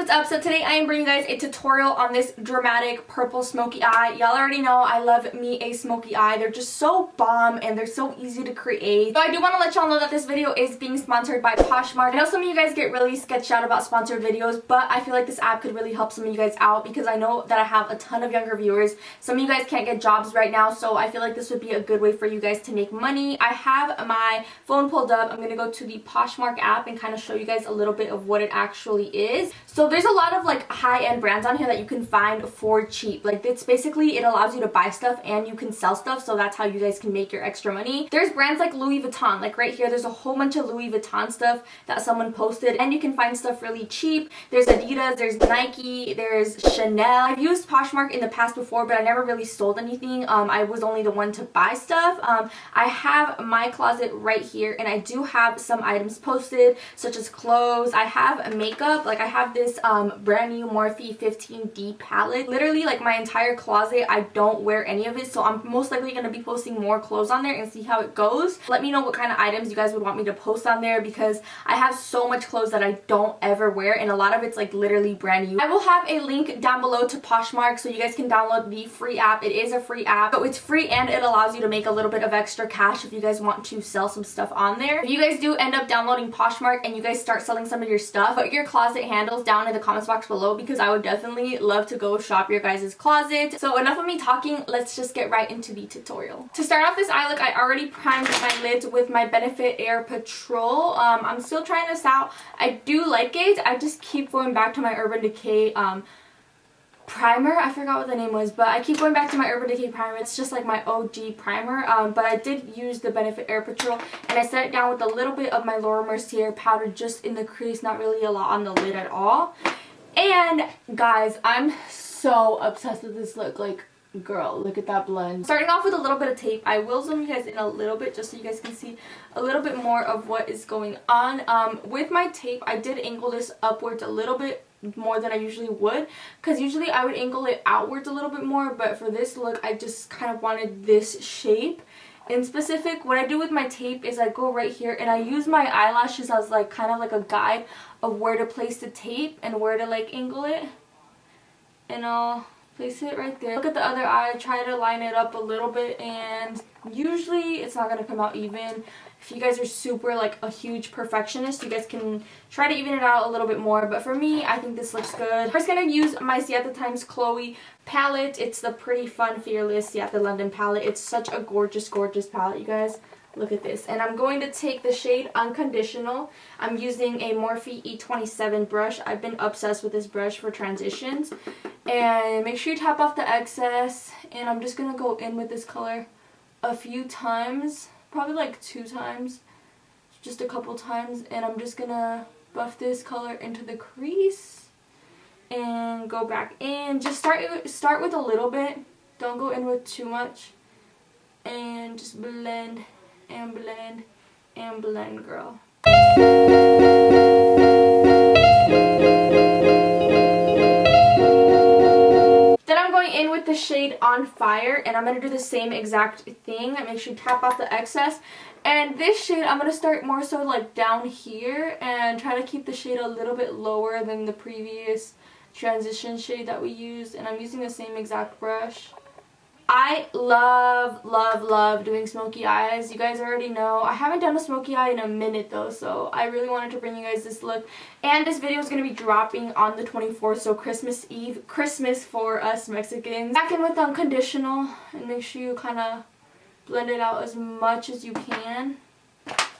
what's up? So today I am bringing you guys a tutorial on this dramatic purple smoky eye. Y'all already know I love me a smoky eye. They're just so bomb and they're so easy to create. So I do want to let y'all know that this video is being sponsored by Poshmark. I know some of you guys get really sketched out about sponsored videos, but I feel like this app could really help some of you guys out because I know that I have a ton of younger viewers. Some of you guys can't get jobs right now, so I feel like this would be a good way for you guys to make money. I have my phone pulled up. I'm going to go to the Poshmark app and kind of show you guys a little bit of what it actually is. So there's a lot of like high-end brands on here that you can find for cheap. Like it's basically, it allows you to buy stuff and you can sell stuff, so that's how you guys can make your extra money. There's brands like Louis Vuitton. Like right here, there's a whole bunch of Louis Vuitton stuff that someone posted and you can find stuff really cheap. There's Adidas, there's Nike, there's Chanel. I've used Poshmark in the past before, but I never really sold anything. I was only the one to buy stuff. I have my closet right here and I do have some items posted such as clothes. I have makeup. Like I have this brand new Morphe 15D palette. Literally like my entire closet, I don't wear any of it, so I'm most likely going to be posting more clothes on there and see how it goes. Let me know what kind of items you guys would want me to post on there because I have so much clothes that I don't ever wear and a lot of it's like literally brand new. I will have a link down below to Poshmark so you guys can download the free app. It is a free app, so it's free and it allows you to make a little bit of extra cash if you guys want to sell some stuff on there. If you guys do end up downloading Poshmark and you guys start selling some of your stuff, put your closet handles down in the comments box below because I would definitely love to go shop your guys' closet. So enough of me talking, let's just get right into the tutorial. To start off this eye look, I already primed my lids with my Benefit Air Patrol. I'm still trying this out. I do like it. I just keep going back to my Urban Decay primer. I forgot what the name was, but I keep going back to my Urban Decay primer. It's just like my OG primer, but I did use the Benefit Air Patrol and I set it down with a little bit of my Laura Mercier powder just in the crease, not really a lot on the lid at all. And guys, I'm so obsessed with this look. Like, girl, look at that blend. Starting off with a little bit of tape. I will zoom you guys in a little bit just so you guys can see a little bit more of what is going on. With my tape, I did angle this upwards a little bit more than I usually would because usually I would angle it outwards a little bit more, but for this look I just kind of wanted this shape. In specific, what I do with my tape is I go right here and I use my eyelashes as like kind of like a guide of where to place the tape and where to like angle it, and I'll place it right there. Look at the other eye, try to line it up a little bit, and usually it's not going to come out even. If you guys are super like a huge perfectionist, you guys can try to even it out a little bit more, but for me, I think this looks good. I'm first going to use my Siatha Times Chloe palette. It's the Pretty Fun Fearless Siatha London palette. It's such a gorgeous, gorgeous palette, you guys. Look at this. And I'm going to take the shade Unconditional. I'm using a Morphe E27 brush. I've been obsessed with this brush for transitions. And make sure you tap off the excess. And I'm just going to go in with this color a few times. Probably like 2 times. Just a couple times. And I'm just going to buff this color into the crease. And go back in. Just start with a little bit. Don't go in with too much. And just blend and blend and blend, girl. Then I'm going in with the shade On Fire and I'm going to do the same exact thing. Make sure you tap off the excess. And this shade I'm going to start more so like down here and try to keep the shade a little bit lower than the previous transition shade that we used, and I'm using the same exact brush. I love, love, love doing smoky eyes. You guys already know. I haven't done a smoky eye in a minute though, so I really wanted to bring you guys this look. And this video is going to be dropping on the 24th, so Christmas Eve. Christmas for us Mexicans. Back in with Unconditional and make sure you kind of blend it out as much as you can.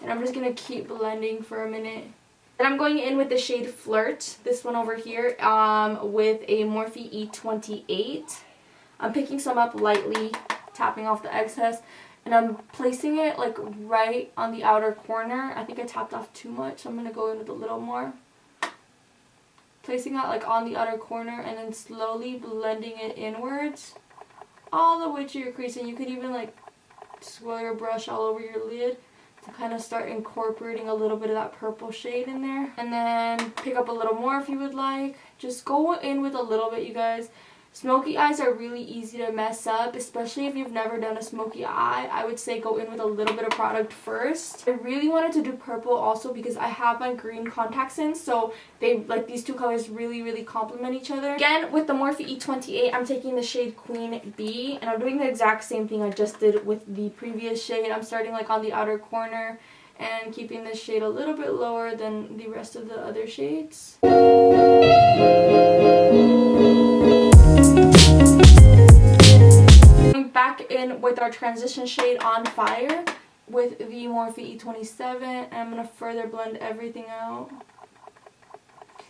And I'm just going to keep blending for a minute. Then I'm going in with the shade Flirt, this one over here, with a Morphe E28. I'm picking some up lightly, tapping off the excess, and I'm placing it like right on the outer corner. I think I tapped off too much, so I'm going to go in with a little more. Placing that like on the outer corner and then slowly blending it inwards all the way to your crease. And you could even like swirl your brush all over your lid to kind of start incorporating a little bit of that purple shade in there. And then pick up a little more if you would like. Just go in with a little bit, you guys. Smoky eyes are really easy to mess up, especially if you've never done a smoky eye. I would say go in with a little bit of product first. I really wanted to do purple also because I have my green contacts in, so they like these two colors really complement each other. Again, with the Morphe E28, I'm taking the shade Queen Bee, and I'm doing the exact same thing I just did with the previous shade. I'm starting like on the outer corner and keeping this shade a little bit lower than the rest of the other shades. Back in with our transition shade On Fire with the Morphe E27, and I'm going to further blend everything out.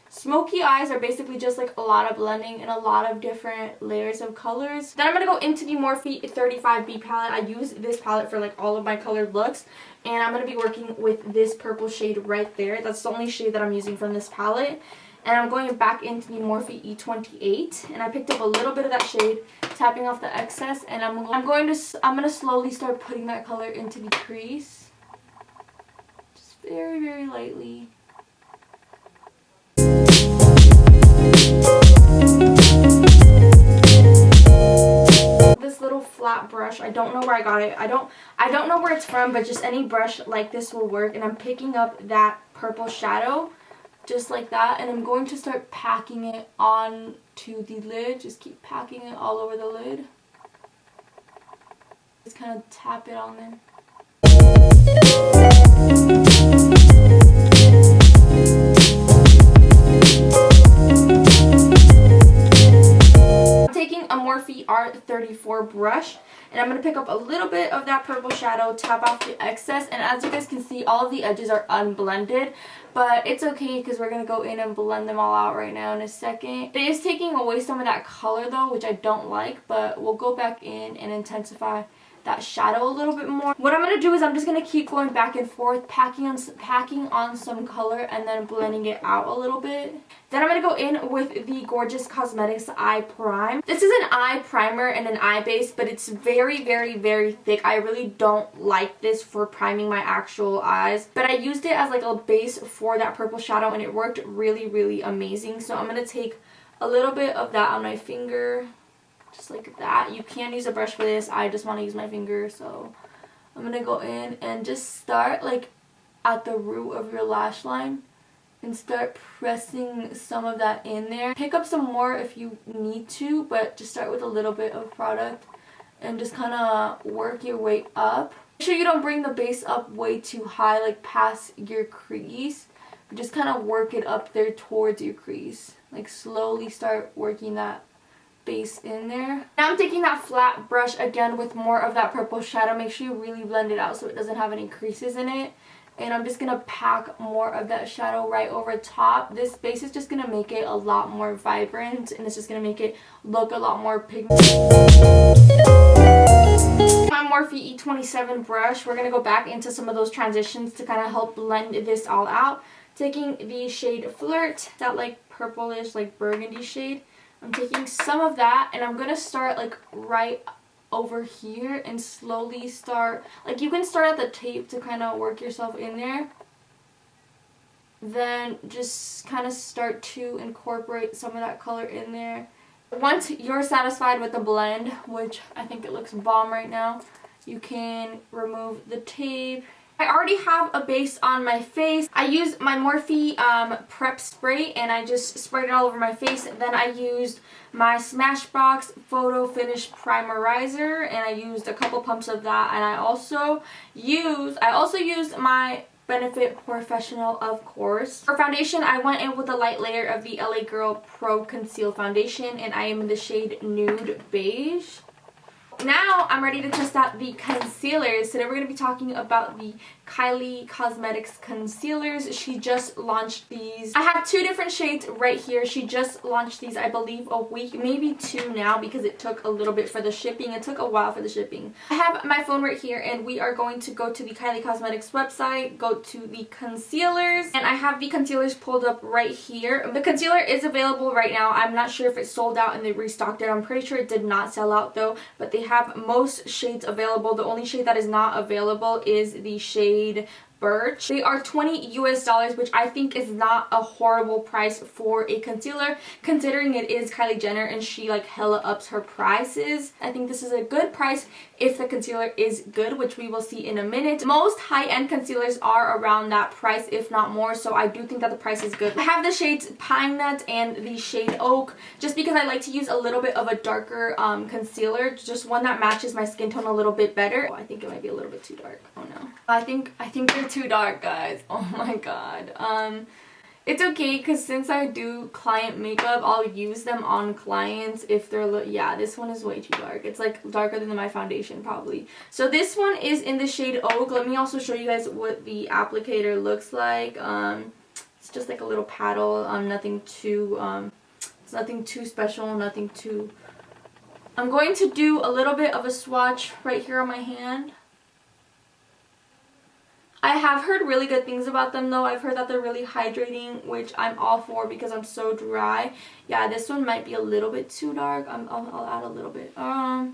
Smoky eyes are basically just like a lot of blending and a lot of different layers of colors. Then I'm going to go into the Morphe 35B palette. I use this palette for like all of my colored looks, and I'm going to be working with this purple shade right there. That's the only shade that I'm using from this palette. And I'm going back into the Morphe E28, and I picked up a little bit of that shade, tapping off the excess, and I'm going to slowly start putting that color into the crease, just very lightly. This little flat brush, I don't know where I got it. I don't know where it's from, but just any brush like this will work. And I'm picking up that purple shadow, just like that, and I'm going to start packing it onto the lid. Just keep packing it all over the lid. Just kind of tap it on there. I'm taking a Morphe Art 34 brush, and I'm going to pick up a little bit of that purple shadow, tap off the excess, and as you guys can see, all of the edges are unblended, but it's okay because we're going to go in and blend them all out right now in a second. It is taking away some of that color though, which I don't like, but we'll go back in and intensify that shadow a little bit more. What I'm going to do is I'm just going to keep going back and forth, packing on some color and then blending it out a little bit. Then I'm going to go in with the Gorgeous Cosmetics Eye Prime. This is an eye primer and an eye base, but it's very thick. I really don't like this for priming my actual eyes, but I used it as like a base for that purple shadow, and it worked really amazing. So I'm going to take a little bit of that on my finger, just like that. You can use a brush for this. I just want to use my finger, so I'm going to go in and just start like at the root of your lash line and start pressing some of that in there. Pick up some more if you need to, but just start with a little bit of product and just kind of work your way up. Make sure you don't bring the base up way too high, like past your crease. Just kind of work it up there towards your crease. Like slowly start working that base in there. Now I'm taking that flat brush again with more of that purple shadow. Make sure you really blend it out so it doesn't have any creases in it. And I'm just going to pack more of that shadow right over top. This base is just going to make it a lot more vibrant, and it's just going to make it look a lot more pigmented. My Morphe E27 brush, we're going to go back into some of those transitions to kind of help blend this all out. Taking the shade Flirt, that like purplish, like burgundy shade. I'm taking some of that, and I'm going to start like right over here and slowly start, like you can start at the tape to kind of work yourself in there, then just kind of start to incorporate some of that color in there. Once you're satisfied with the blend, which I think it looks bomb right now, you can remove the tape. I already have a base on my face. I used my Morphe Prep Spray, and I just sprayed it all over my face. Then I used my Smashbox Photo Finish Primerizer, and I used a couple pumps of that. And I also used my Benefit Professional, of course. For foundation, I went in with a light layer of the LA Girl Pro Conceal Foundation, and I am in the shade Nude Beige. Now I'm ready to test out the concealers. Today we're going to be talking about the Kylie Cosmetics concealers. She just launched these. I have two different shades right here. She just launched these, I believe, a week, maybe two now, because it took a little bit for the shipping. It took a while for the shipping. I have my phone right here, and we are going to go to the Kylie Cosmetics website, go to the concealers, and I have the concealers pulled up right here. The concealer is available right now. I'm not sure if it sold out and they restocked it. I'm pretty sure it did not sell out though, but they have most shades available. The only shade that is not available is the shade Birch. They are $20 US, which I think is not a horrible price for a concealer, considering it is Kylie Jenner and she like hella ups her prices. I think this is a good price if the concealer is good, which we will see in a minute. Most high-end concealers are around that price, if not more, so I do think that the price is good. I have the shades Pine Nut and the shade Oak, just because I like to use a little bit of a darker concealer, just one that matches my skin tone a little bit better. Oh, I think it might be a little bit too dark. Oh no. I think they're too dark, guys. Oh my god. It's okay, because since I do client makeup, I'll use them on clients if they're, yeah, this one is way too dark. It's like darker than my foundation probably. So this one is in the shade Oak. Let me also show you guys what the applicator looks like. It's just like a little paddle. Nothing too, it's nothing too special, nothing too... I'm going to do a little bit of a swatch right here on my hand. I have heard really good things about them though. I've heard that they're really hydrating, which I'm all for because I'm so dry. Yeah, this one might be a little bit too dark. I'll add a little bit. I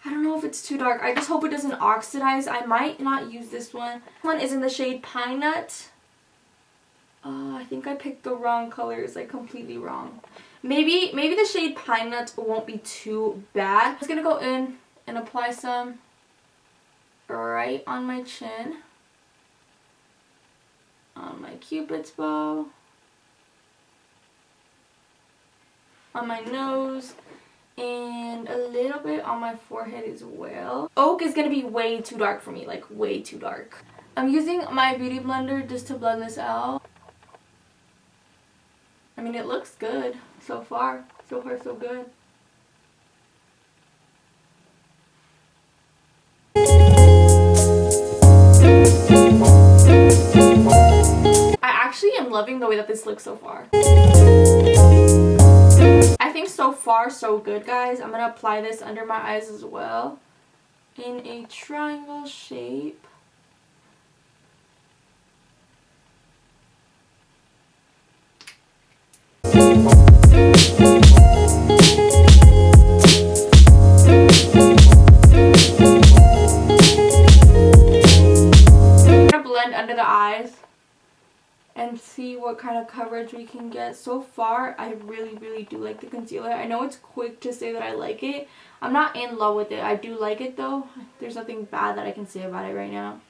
don't know if it's too dark. I just hope it doesn't oxidize. I might not use this one. This one is in the shade Pine Nut. I think I picked the wrong color. It's like completely wrong. Maybe the shade Pine Nut won't be too bad. I'm just gonna go in and apply some right on my chin, on my cupid's bow, on my nose, and a little bit on my forehead as well. Oak is gonna be way too dark for me, like way too dark. I'm using my beauty blender just to blend this out. I mean, it looks good so far. So far, so good. I am loving the way that this looks so far. I think so far so good, guys. I'm gonna apply this under my eyes as well in a triangle shape. I'm gonna blend under the eyes and see what kind of coverage we can get. So far, I really do like the concealer. I know it's quick to say that I like it. I'm not in love with it. I do like it though. There's nothing bad that I can say about it right now.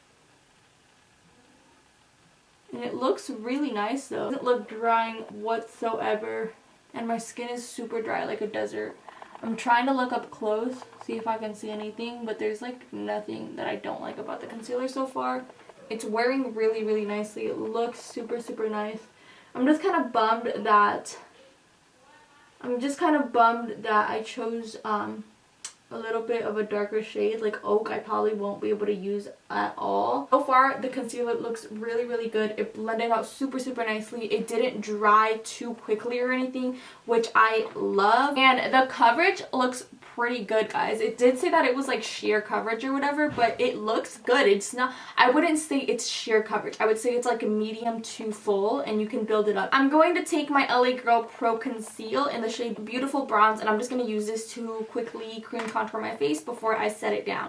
And it looks really nice though. It doesn't look drying whatsoever. And my skin is super dry, like a desert. I'm trying to look up close, see if I can see anything, but there's like nothing that I don't like about the concealer so far. It's wearing really nicely. It looks super nice. I'm just kind of bummed that I chose a little bit of a darker shade like Oak. I probably won't be able to use at all. So far, the concealer looks really good. It blended out super nicely. It didn't dry too quickly or anything, which I love. And the coverage looks pretty good, guys. It did say that it was like sheer coverage or whatever, but it looks good. It's not, I wouldn't say it's sheer coverage. I would say it's like a medium to full, and you can build it up. I'm going to take my LA Girl Pro Conceal in the shade Beautiful Bronze, and I'm just going to use this to quickly cream contour my face before I set it down.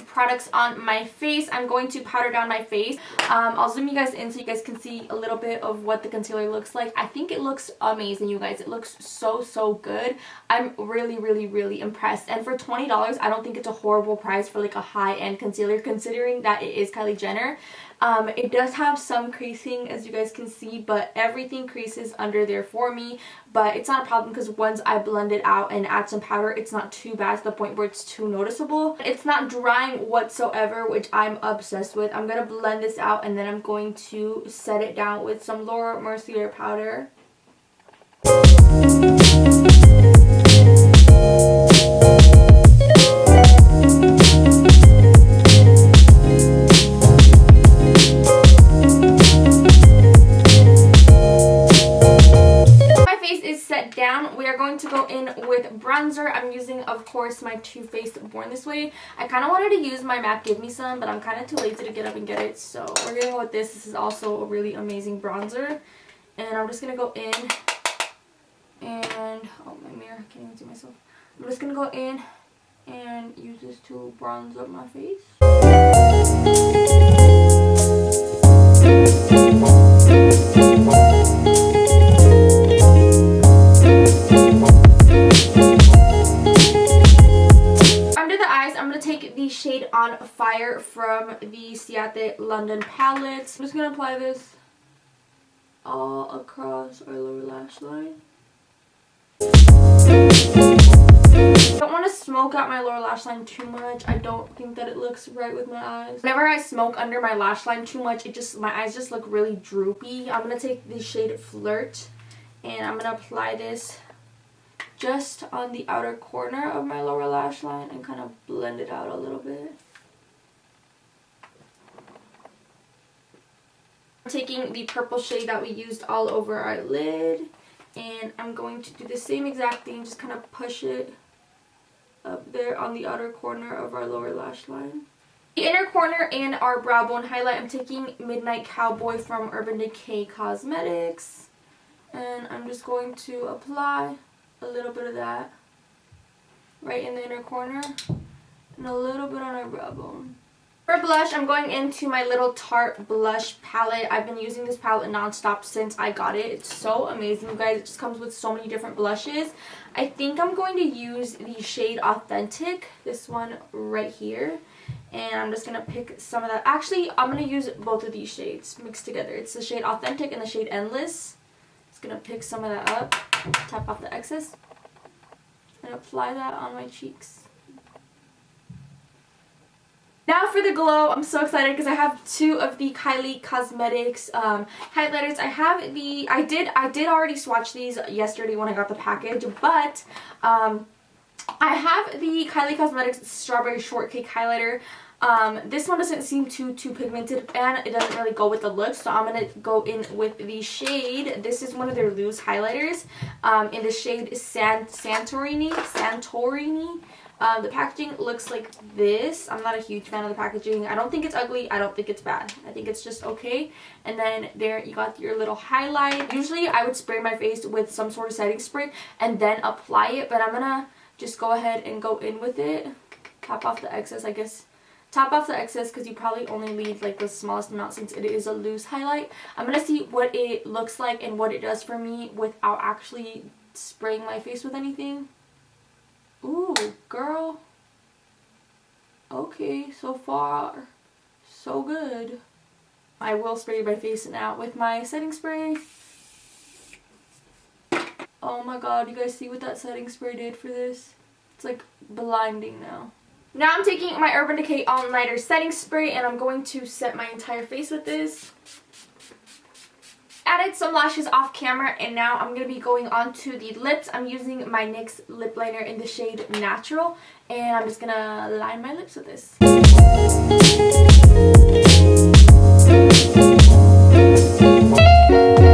Products on my face, I'm going to powder down my face. I'll zoom you guys in so you guys can see a little bit of what the concealer looks like. I think it looks amazing, you guys. It looks so good. I'm really impressed. And for $20, I don't think it's a horrible price for like a high-end concealer, considering that it is Kylie Jenner. It does have some creasing, as you guys can see, but everything creases under there for me. But it's not a problem because once I blend it out and add some powder, it's not too bad to the point where it's too noticeable. It's not drying whatsoever, which I'm obsessed with. I'm going to blend this out and then I'm going to set it down with some Laura Mercier powder. going to go in with bronzer. I'm using, of course, my Too Faced Born This Way. I kind of wanted to use my MAC Give Me Some, but I'm kind of too lazy to get up and get it. So we're going to go with this. This is also a really amazing bronzer. And I'm just going to go in and... oh, my mirror. I can't even see myself. I'm just going to go in and use this to bronze up my face. Under the eyes, I'm going to take the shade On Fire from the Ciate London palette. I'm just going to apply this all across our lower lash line. I don't want to smoke out my lower lash line too much. I don't think that it looks right with my eyes. Whenever I smoke under my lash line too much, my eyes just look really droopy. I'm going to take the shade Flirt and I'm going to apply this just on the outer corner of my lower lash line and kind of blend it out a little bit. I'm taking the purple shade that we used all over our lid. And I'm going to do the same exact thing, just kind of push it up there on the outer corner of our lower lash line. The inner corner and our brow bone highlight, I'm taking Midnight Cowboy from Urban Decay Cosmetics. And I'm just going to apply a little bit of that right in the inner corner and a little bit on our brow bone. For blush, I'm going into my little Tarte blush palette. I've been using this palette nonstop since I got it. It's so amazing, you guys. It just comes with so many different blushes. I think I'm going to use the shade Authentic, this one right here. And I'm just going to pick some of that. Actually, I'm going to use both of these shades mixed together. It's the shade Authentic and the shade Endless. Just going to pick some of that up, tap off the excess, and apply that on my cheeks. Now for the glow, I'm so excited because I have two of the Kylie Cosmetics highlighters. I did already swatch these yesterday when I got the package, but I have the Kylie Cosmetics Strawberry Shortcake highlighter. This one doesn't seem too pigmented and it doesn't really go with the look, so I'm going to go in with the shade. This is one of their loose highlighters in the shade Santorini. The packaging looks like this. I'm not a huge fan of the packaging. I don't think it's ugly. I don't think it's bad. I think it's just okay. And then there you got your little highlight. Usually I would spray my face with some sort of setting spray and then apply it, but I'm gonna just go ahead and go in with it. Tap off the excess, I guess. Tap off the excess because you probably only need like the smallest amount since it is a loose highlight. I'm gonna see what it looks like and what it does for me without actually spraying my face with anything. Ooh, girl. Okay, so far, so good. I will spray my face now with my setting spray. Oh my god, you guys see what that setting spray did for this? It's like blinding now. Now I'm taking my Urban Decay All Nighter setting spray and I'm going to set my entire face with this. Added some lashes off camera and now I'm going to be going on to the lips. I'm using my NYX lip liner in the shade Natural and I'm just going to line my lips with this.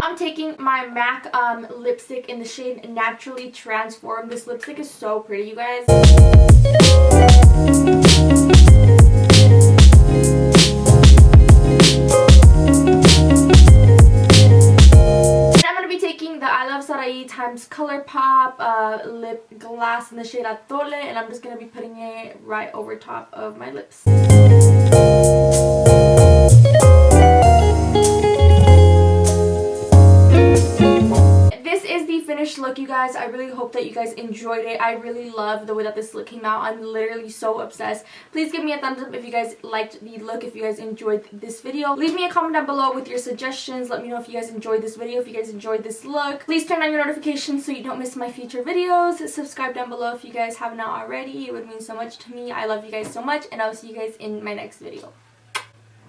I'm taking my MAC lipstick in the shade Naturally Transformed. This lipstick is so pretty, you guys. Times ColourPop lip glass in the shade Atole, and I'm just going to be putting it right over top of my lips. This is the finished look, you guys. I really hope that you guys enjoyed it. I really love the way that this look came out. I'm literally so obsessed. Please give me a thumbs up if you guys liked the look, if you guys enjoyed this video. Leave me a comment down below with your suggestions. Let me know if you guys enjoyed this video, if you guys enjoyed this look. Please turn on your notifications so you don't miss my future videos. Subscribe down below if you guys have not already. It would mean so much to me. I love you guys so much, and I'll see you guys in my next video.